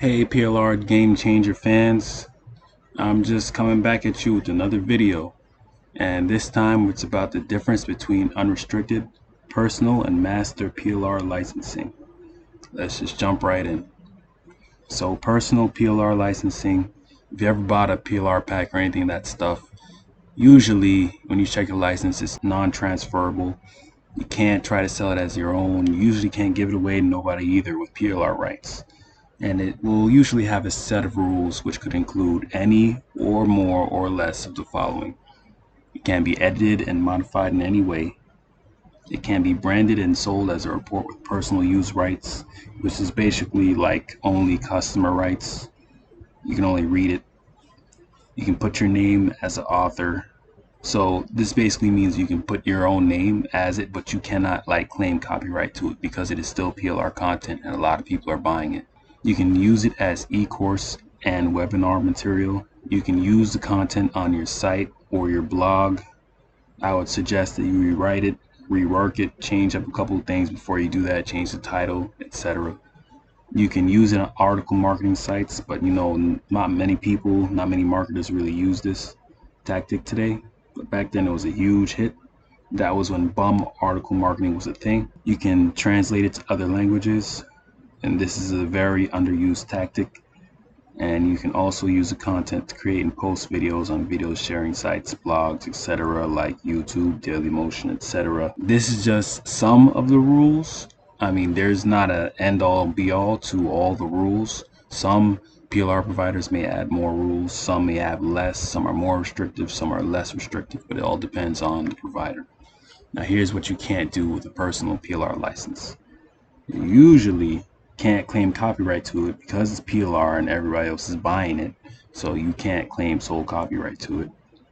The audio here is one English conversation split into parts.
Hey PLR Game Changer fans, I'm just coming back at you with another video, and this time it's about the difference between unrestricted, personal, and master PLR licensing. Let's just jump right in. So personal PLR licensing, if you ever bought a PLR pack or anything of that stuff, usually when you check your license it's non-transferable. You can't try to sell it as your own. You usually can't give it away to nobody either with PLR rights. And it will usually have a set of rules which could include any or more or less of the following. It can be edited and modified in any way. It can be branded and sold as a report with personal use rights, which is basically like only customer rights. You can only read it. You can put your name as an author. So this basically means you can put your own name as it, but you cannot claim copyright to it because it is still PLR content and a lot of people are buying it. You can use it as e-course and webinar material. You can use the content on your site or your blog. I would suggest that you rewrite it, rework it, change up a couple of things before you do that, change the title, etc. You can use it on article marketing sites, but not many marketers really use this tactic today. But back then it was a huge hit. That was when bum article marketing was a thing. You can translate it to other languages, and this is a very underused tactic. And you can also use the content to create and post videos on video sharing sites, blogs, etc. like YouTube, Dailymotion, etc. This is just some of the rules. I mean, there's not an end-all be-all to all the rules. Some PLR providers may add more rules, some may add less, some are more restrictive, some are less restrictive, but it all depends on the provider. Now here's what you can't do with a personal PLR license. You usually can't claim copyright to it because it's PLR and everybody else is buying it, so you can't claim sole copyright to it.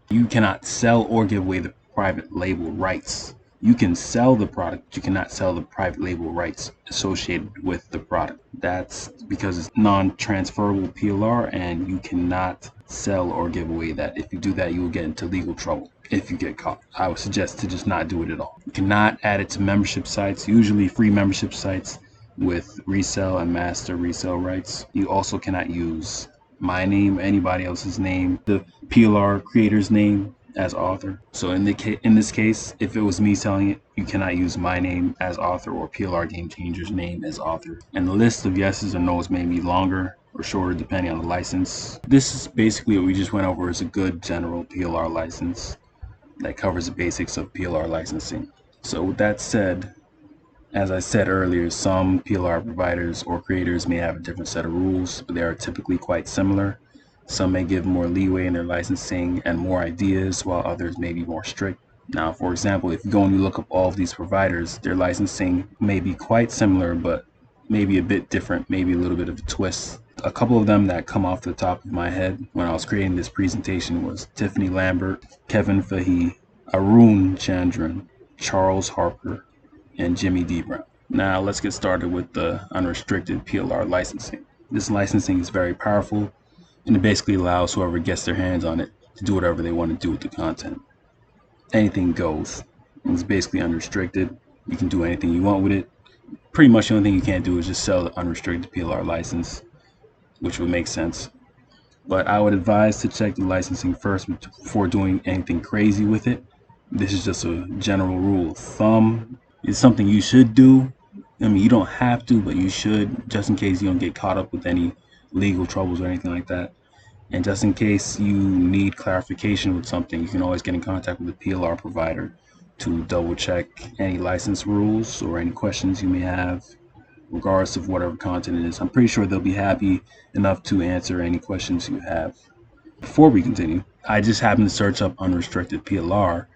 You cannot sell or give away the private label rights. You can sell the product, but you cannot sell the private label rights associated with the product. That's because it's non-transferable PLR and you cannot sell or give away that. If you do that, you will get into legal trouble if you get caught. I would suggest to just not do it at all. You cannot add it to membership sites, usually free membership sites with resale and master resale rights. You also cannot use my name, anybody else's name, the PLR creator's name as author. So in this case, if it was me selling it, you cannot use my name as author or PLR Game Changer's name as author. And the list of yeses or nos may be longer or shorter depending on the license. This is basically what we just went over as a good general PLR license that covers the basics of PLR licensing. So with that said, as I said earlier, some PLR providers or creators may have a different set of rules, but they are typically quite similar. Some may give more leeway in their licensing and more ideas, while others may be more strict. Now, for example, if you go and you look up all of these providers, their licensing may be quite similar, but maybe a bit different, maybe a little bit of a twist. A couple of them that come off the top of my head when I was creating this presentation was Tiffany Lambert, Kevin Fahey, Arun Chandran, Charles Harper, and Jimmy D. Brown. Now let's get started with the unrestricted PLR licensing. This licensing is very powerful, and it basically allows whoever gets their hands on it to do whatever they want to do with the content. Anything goes. It's basically unrestricted. You can do anything you want with it. Pretty much the only thing you can't do is just sell the unrestricted PLR license, which would make sense. But I would advise to check the licensing first before doing anything crazy with it. This is just a general rule of thumb. It's something you should do. I mean, you don't have to, but you should, just in case you don't get caught up with any legal troubles or anything like that. And just in case you need clarification with something, you can always get in contact with the PLR provider to double check any license rules or any questions you may have, regardless of whatever content it is. I'm pretty sure they'll be happy enough to answer any questions you have. Before we continue, I just happened to search up unrestricted PLR,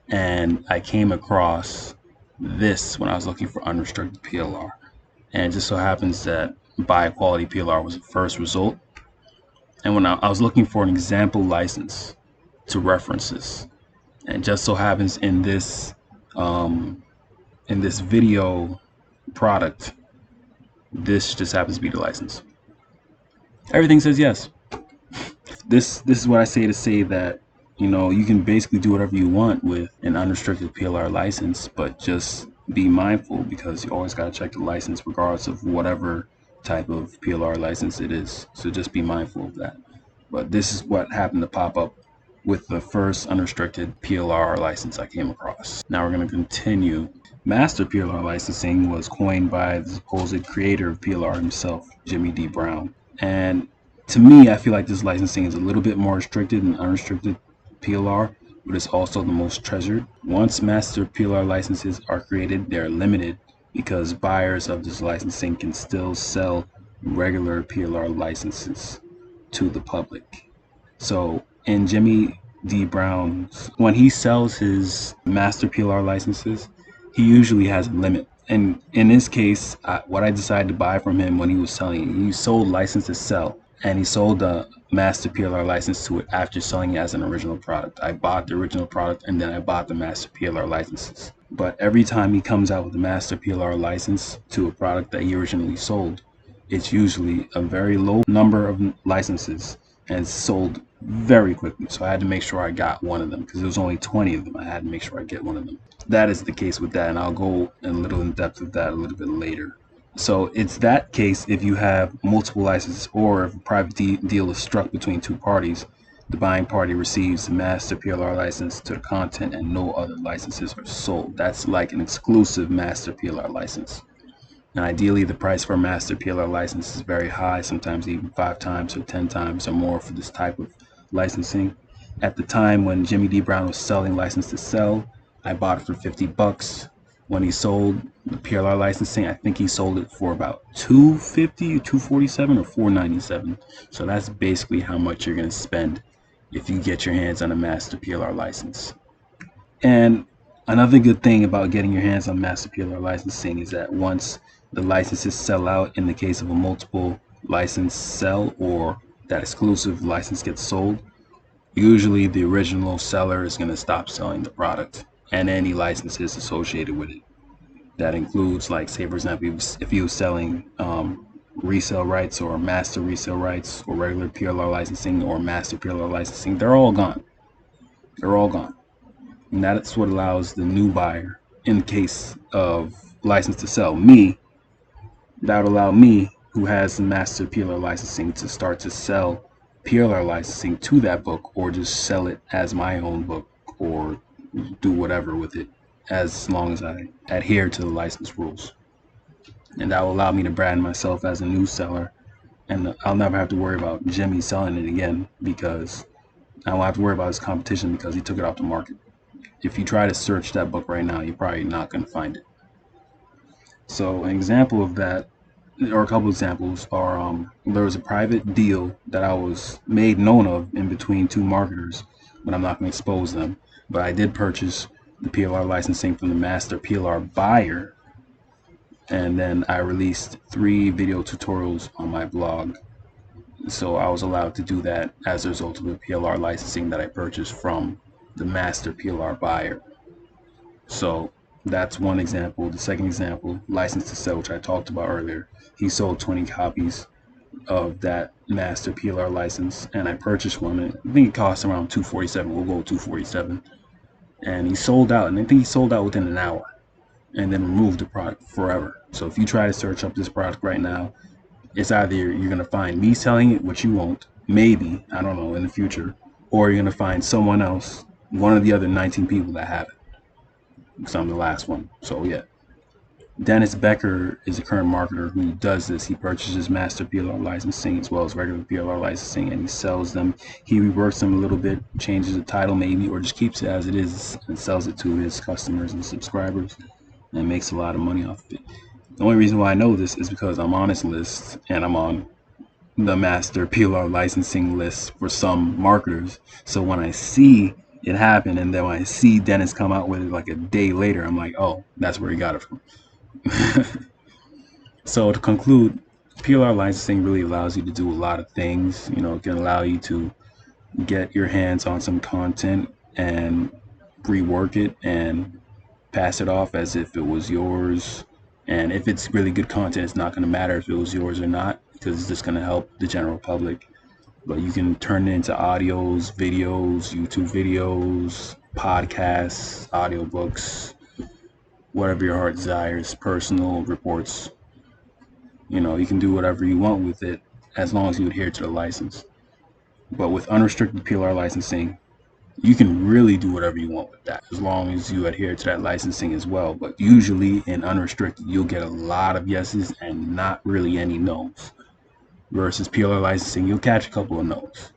and I came across this when I was looking for unrestricted PLR, and it just so happens that Buy Quality PLR was the first result. And when I was looking for an example license to reference this, and just so happens in this video product, this just happens to be the license. Everything says yes. This is what I say to say that you can basically do whatever you want with an unrestricted PLR license, but just be mindful because you always got to check the license regardless of whatever type of PLR license it is. So just be mindful of that. But this is what happened to pop up with the first unrestricted PLR license I came across. Now we're going to continue. Master PLR licensing was coined by the supposed creator of PLR himself, Jimmy D. Brown. And to me, I feel like this licensing is a little bit more restricted than unrestricted PLR, but it's also the most treasured. Once Master PLR licenses are created, they're limited because buyers of this licensing can still sell regular PLR licenses to the public. So in Jimmy D. Brown's, when he sells his Master PLR licenses, he usually has a limit. And in this case, what I decided to buy from him when he was selling it, he sold license to sell, and he sold the Master PLR license to it after selling it as an original product. I bought the original product and then I bought the Master PLR licenses. But every time he comes out with a Master PLR license to a product that he originally sold, it's usually a very low number of licenses and it's sold very quickly. So I had to make sure I got one of them because there was only 20 of them. I had to make sure I get one of them. That is the case with that, and I'll go a little in depth with that a little bit later. So it's that case if you have multiple licenses or if a private deal is struck between two parties, the buying party receives the Master PLR license to the content and no other licenses are sold. That's like an exclusive Master PLR license. And ideally, the price for a Master PLR license is very high, sometimes even 5 times or 10 times or more for this type of licensing. At the time when Jimmy D. Brown was selling license to sell, I bought it for $50. When he sold the PLR licensing, I think he sold it for about $250, $247, or $497. So that's basically how much you're going to spend if you get your hands on a Master PLR license. And another good thing about getting your hands on Master PLR licensing is that once the licenses sell out, in the case of a multiple license sell or that exclusive license gets sold, usually the original seller is going to stop selling the product and any licenses associated with it. That includes, like, say for example, if you were selling resale rights or master resale rights or regular PLR licensing or Master PLR licensing, they're all gone. They're all gone. And that's what allows the new buyer, in the case of license to sell, me, that would allow me, who has the Master PLR licensing, to start to sell PLR licensing to that book or just sell it as my own book or do whatever with it as long as I adhere to the license rules. And that will allow me to brand myself as a new seller, and I'll never have to worry about Jimmy selling it again because I won't have to worry about his competition because he took it off the market. If you try to search that book right now, you're probably not going to find it. So an example of that, or a couple examples, are there was a private deal that I was made known of in between two marketers, but I'm not going to expose them. But I did purchase the PLR licensing from the Master PLR buyer, and then I released 3 video tutorials on my blog. So I was allowed to do that as a result of the PLR licensing that I purchased from the Master PLR buyer. So that's one example. The second example, license to sell, which I talked about earlier. He sold 20 copies of that Master PLR license, and I purchased one. I think it cost around $247. We'll go with $247. And he sold out, and I think he sold out within an hour, and then removed the product forever. So if you try to search up this product right now, it's either you're going to find me selling it, which you won't, maybe, I don't know, in the future, or you're going to find someone else, one of the other 19 people that have it, because I'm the last one. So yeah, Dennis Becker is a current marketer who does this. He purchases Master PLR licensing as well as regular PLR licensing, and he sells them. He reworks them a little bit, changes the title maybe, or just keeps it as it is and sells it to his customers and subscribers, and makes a lot of money off of it. The only reason why I know this is because I'm on his list and I'm on the Master PLR licensing list for some marketers. So when I see it happen, and then when I see Dennis come out with it like a day later, I'm like, oh, that's where he got it from. So to conclude, PLR licensing really allows you to do a lot of things. You know, it can allow you to get your hands on some content and rework it and pass it off as if it was yours. And if it's really good content, it's not going to matter if it was yours or not, because it's just going to help the general public. But you can turn it into audios, videos, YouTube videos, podcasts, audiobooks, whatever your heart desires, personal reports, You can do whatever you want with it as long as you adhere to the license. But with unrestricted PLR licensing, you can really do whatever you want with that as long as you adhere to that licensing as well. But usually in unrestricted, you'll get a lot of yeses and not really any no's. Versus PLR licensing, you'll catch a couple of no's.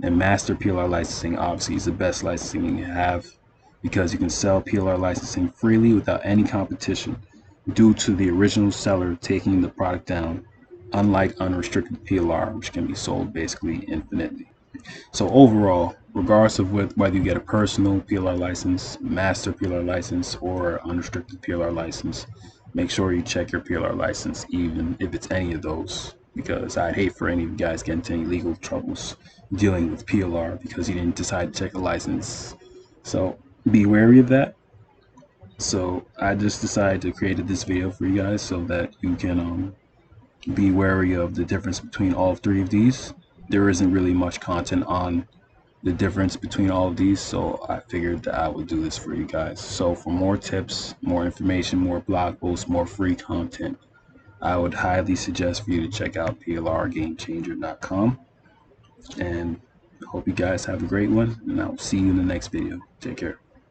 And Master PLR Licensing obviously is the best licensing you can have because you can sell PLR licensing freely without any competition due to the original seller taking the product down, unlike unrestricted PLR, which can be sold basically infinitely. So overall, regardless of whether you get a personal PLR license, Master PLR license, or unrestricted PLR license, make sure you check your PLR license, even if it's any of those, because I'd hate for any of you guys get into any legal troubles dealing with PLR because you didn't decide to check a license. So be wary of that. So I just decided to create this video for you guys so that you can be wary of the difference between all three of these. There isn't really much content on the difference between all of these, so I figured that I would do this for you guys. So for more tips, more information, more blog posts, more free content, I would highly suggest for you to check out plrgamechanger.com. And I hope you guys have a great one, and I'll see you in the next video. Take care.